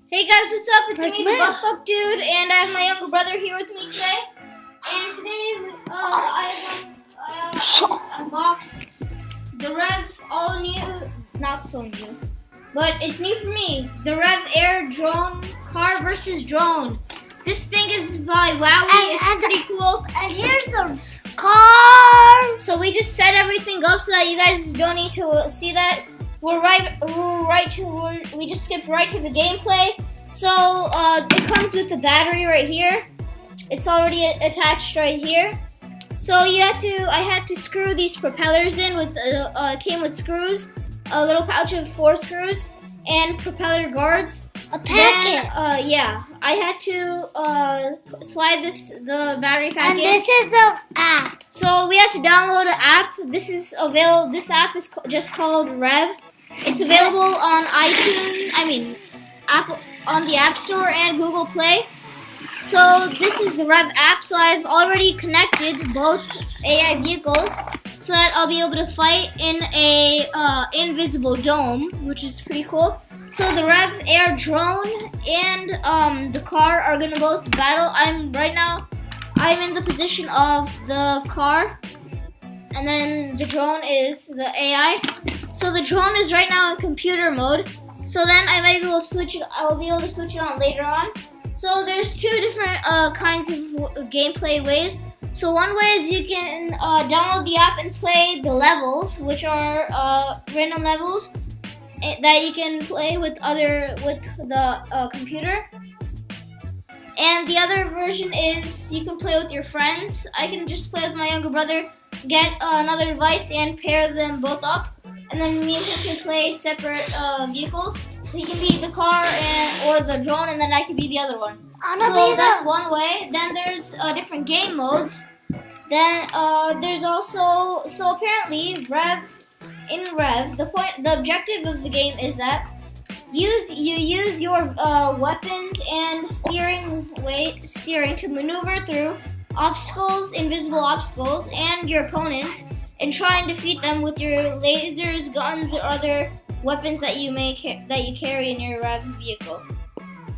Hey guys, what's up? It's me, the Buck Dude, and I have my younger brother here with me today. And today, I just unboxed the REV all new, not so new, but it's new for me. The REV AIR drone, car versus drone. This thing is by Wowie. It's pretty cool. And here's the car. So we just set everything up so that you guys don't need to see that. We just skipped right to the gameplay. So it comes with the battery right here. It's already attached right here. So I had to screw these propellers in with came with screws, a little pouch of 4 screws, and propeller guards. A packet. Then, yeah, I had to slide the battery pack and in. this is the app. So we have to download an app. This app is just called REV. It's available on iTunes. Apple, on the App Store and Google Play. So this is the REV app. So I've already connected both AI vehicles so that I'll be able to fight in a invisible dome, which is pretty cool. So the REV AIR drone and the car are gonna both battle. Right now I'm in the position of the car, and then the drone is the AI. So the drone is right now in computer mode. So then I might be able to switch it. I'll be able to switch it on later on. So there's 2 different kinds of gameplay ways. So one way is you can download the app and play the levels, which are random levels that you can play with the computer. And the other version is you can play with your friends. I can just play with my younger brother, get another device, and pair them both up. And then me and him can play separate vehicles. So he can be the car or the drone, and then I can be the other one. So that's one way. Then there's different game modes. Then there's also, so apparently in REV, the objective of the game is that you use your weapons and steering to maneuver through obstacles, invisible obstacles, and your opponents, and try and defeat them with your lasers, guns, or other weapons that you carry in your REV vehicle.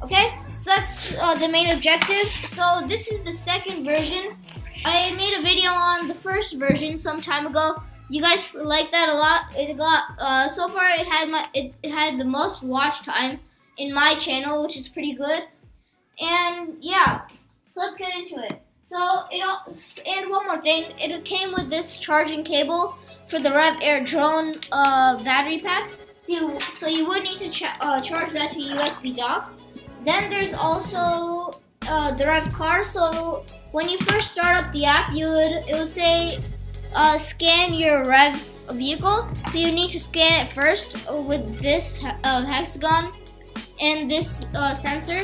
Okay, so that's the main objective. So this is the second version. I made a video on the first version some time ago. You guys liked that a lot. It got so far it had the most watch time in my channel, which is pretty good. And yeah, so let's get into it. So and one more thing, it came with this charging cable for the REV AIR drone battery pack. So you would need to charge that to a USB dock. Then there's also the REV car. So when you first start up the app, it would say scan your REV vehicle. So you need to scan it first with this hexagon and this sensor.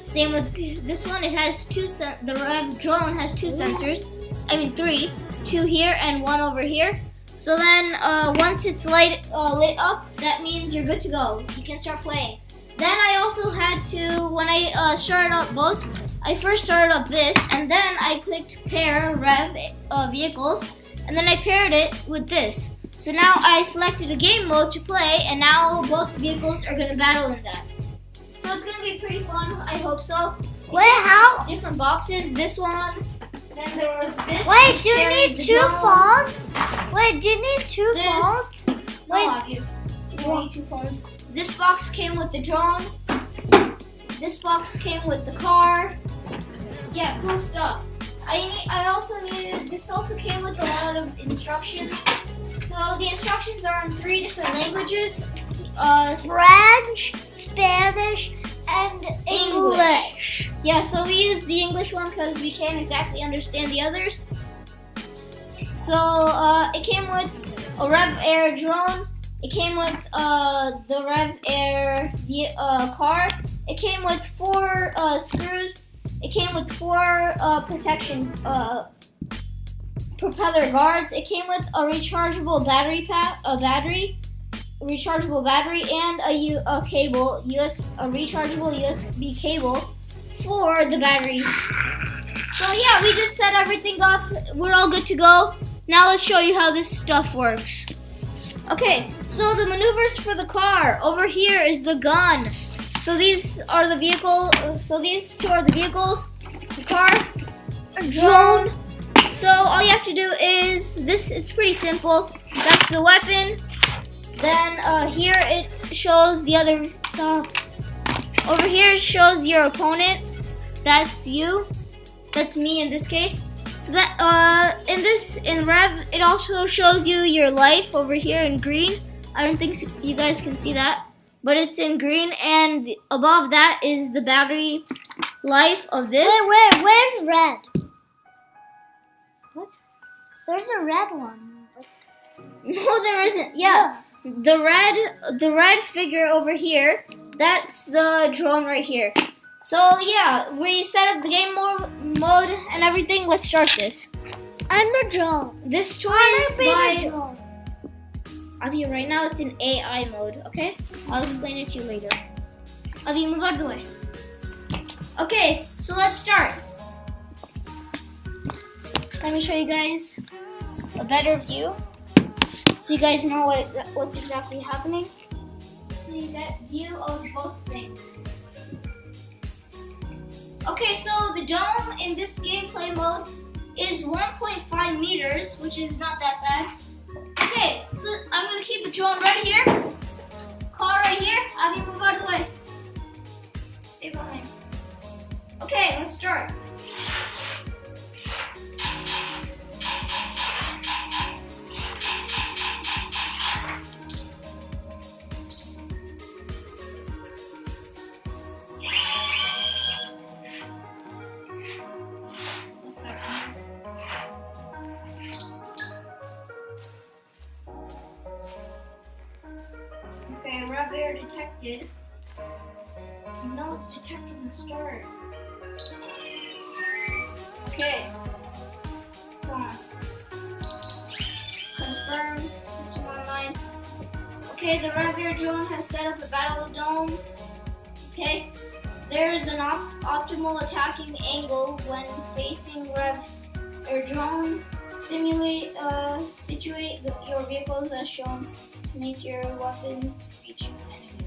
Same with this one. It has the REV drone has 2 sensors. 3. 2 here and 1 over here. So then once it's lit up, that means you're good to go. You can start playing. Then I also had to, when I started up both, I first started up this, and then I clicked pair REV vehicles, and then I paired it with this. So now I selected a game mode to play, and now both vehicles are going to battle in that. So it's going to be pretty fun, I hope so. Wait, how? Different boxes, this one, then there was this. Wait, do you need 2 phones? Wait, do you need 2 phones? No, you don't need 2 phones. This box came with the drone. This box came with the car. Yeah, cool stuff. This also came with a lot of instructions. So the instructions are in 3 different languages. French, Spanish, and English. Yeah, so we use the English one because we can't exactly understand the others. So it came with a REV AIR drone. It came with the REV AIR car. It came with 4 screws. It came with 4 protection propeller guards. It came with a rechargeable battery pack, rechargeable battery, and a cable, a rechargeable USB cable for the battery. So yeah, we just set everything up. We're all good to go. Now let's show you how this stuff works. Okay, so the maneuvers for the car. Over here is the gun. So these are the vehicle. So these two are the vehicles. The car, a drone. So all you have to do is this. It's pretty simple. That's the weapon. Then here it shows the other stuff. Over here it shows your opponent. That's you. That's me in this case. So that in Rev it also shows you your life over here in green. I don't think you guys can see that, but it's in green, and above that is the battery life of this. Where's red? What? There's a red one. No, there isn't. Yeah. The red figure over here, that's the drone right here. So yeah, we set up the game mode and everything. Let's start this. I'm the drone. This toy is by Avi. Right now it's in AI mode, okay? I'll explain it to you later. Avi, move out of the way. Okay, so let's start. Let me show you guys a better view, so you guys know what's exactly happening. You get view of both things. Okay, so the dome in this gameplay mode is 1.5 meters, which is not that bad. Okay, so I'm gonna keep a drone right here, car right here. Abby, move out of the way. Stay behind. Okay, let's start. Okay, REV AIR detected. No, it's detecting the start. Okay. It's on. Confirm. System online. Okay, the REV AIR drone has set up the battle dome. Okay. There's an optimal attacking angle when facing REV AIR drone. Situate your vehicles as shown to make your weapons reach an enemy.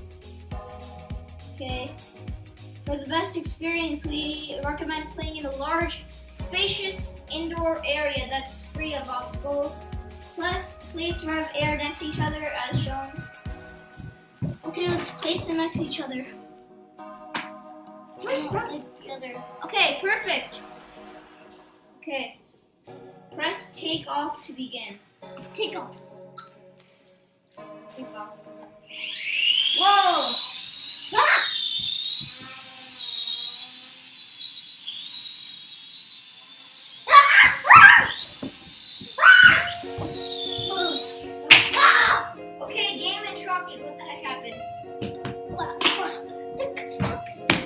Okay. For the best experience, we recommend playing in a large, spacious indoor area that's free of obstacles. Plus, place REV AIR next to each other as shown. Okay, let's place them next to each other. Place them like the other. Okay, perfect. Okay. Press take off to begin. Take off. Take off. Whoa! Ah! Okay, game interrupted. What the heck happened?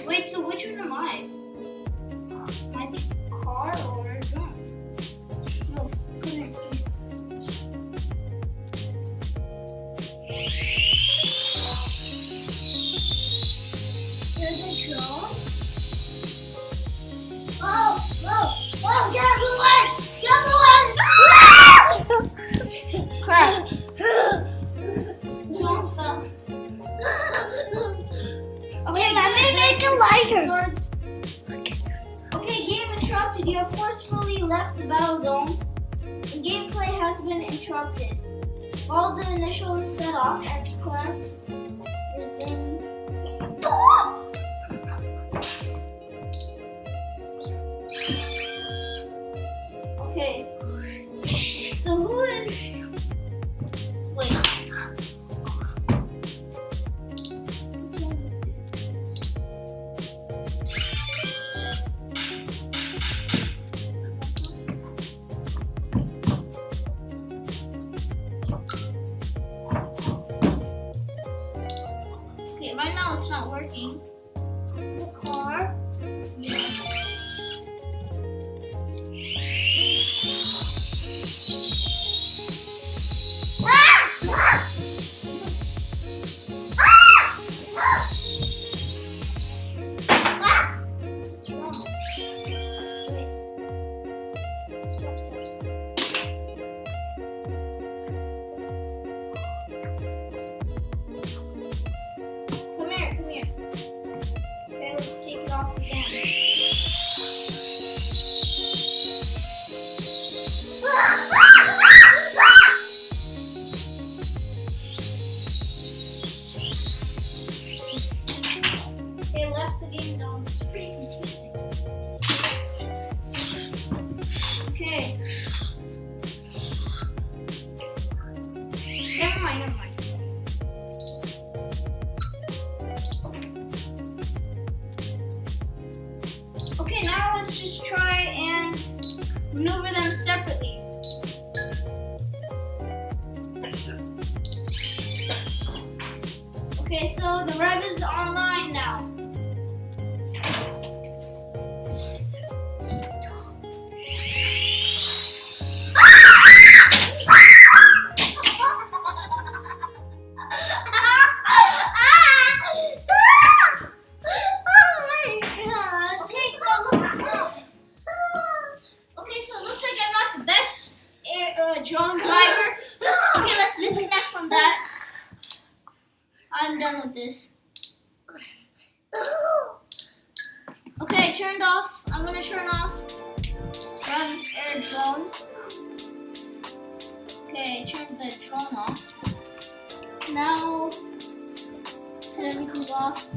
Wait, so which one am I? Am I the car or drone? No, couldn't. There's a drone. Whoa, get out of the way! Crap. Drone fell. Okay, let me make a lighter. Okay, game interrupted. You have forcefully left the battle dome. The gameplay has been interrupted. All the initial is set off and press resume. Okay. So who is... Wait. Okay, right now it's not working. The car. What's wrong? Wait. Stop, stop. Come here, come here. They left the game though. It's pretty confusing. Okay. Never mind, never mind. Okay, now let's just try and maneuver them separately. Okay, so the REV is online now. Drone driver. Okay, let's disconnect from that. I'm done with this. Okay, turned off. I'm gonna turn off REV AIR drone. Okay, turn the drone off. Now set everything off.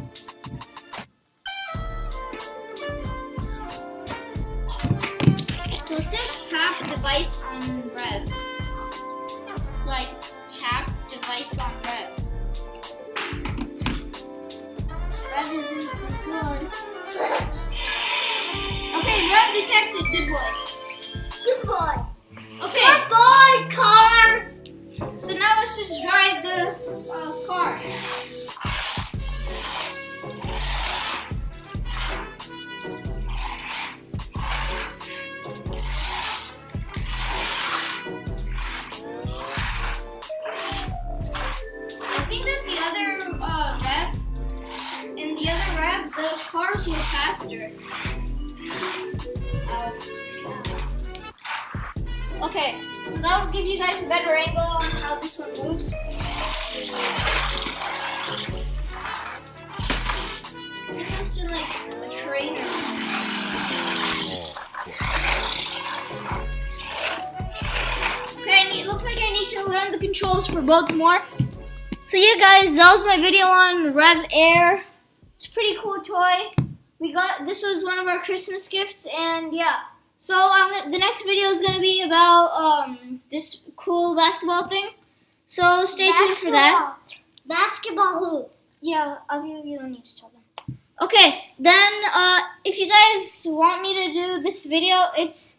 So it says tap device on REV. So I tap device on REV. REV isn't good. Okay, REV detected. Good boy. Good boy. Okay. Good boy, car. So now let's just drive the car. The cars were faster. Okay, so that will give you guys a better angle on how this one moves. It comes in like a train or okay, it looks like I need to learn the controls for both more. So yeah guys, that was my video on REV AIR. It's a pretty cool toy. This was one of our Christmas gifts, and yeah. So the next video is gonna be about this cool basketball thing. So stay tuned for that. Basketball hoop. Yeah, you don't need to tell them. Okay, then if you guys want me to do this video, it's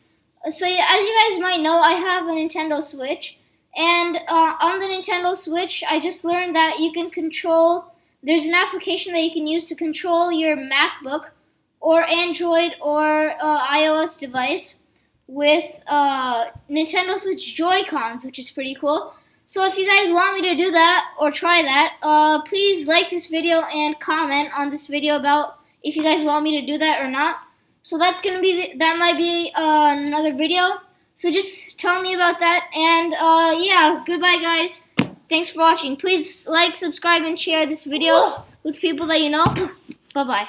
so as you guys might know, I have a Nintendo Switch, and on the Nintendo Switch, I just learned that you can control. There's an application that you can use to control your MacBook or Android or iOS device with Nintendo Switch Joy-Cons, which is pretty cool. So if you guys want me to do that or try that, please like this video and comment on this video about if you guys want me to do that or not. So that's gonna be that might be another video. So just tell me about that, and yeah, goodbye guys. Thanks for watching. Please like, subscribe, and share this video with people that you know. Bye-bye.